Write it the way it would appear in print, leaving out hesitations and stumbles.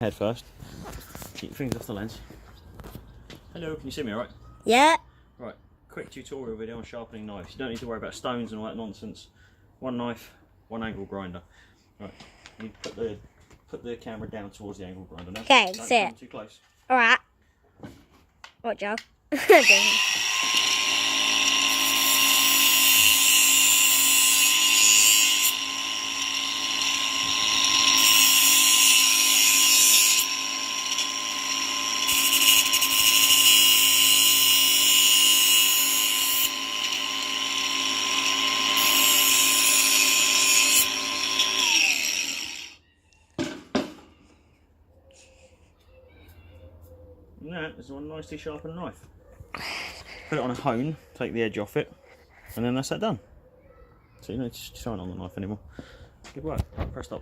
Head first. Keep your fingers off the lens. Hello, can you see me alright? Yeah. Right, quick tutorial video on sharpening knives. You don't need to worry about stones and all that nonsense. One knife, one angle grinder. Right, you put the camera down towards the angle grinder now. Okay, Don't sit. come too close. Alright. What, Joe? And that is one nicely sharpened knife. Put it on a hone, take the edge off it, and then that's that done. So you don't need to shine on the knife anymore. Good work. Right, press stop.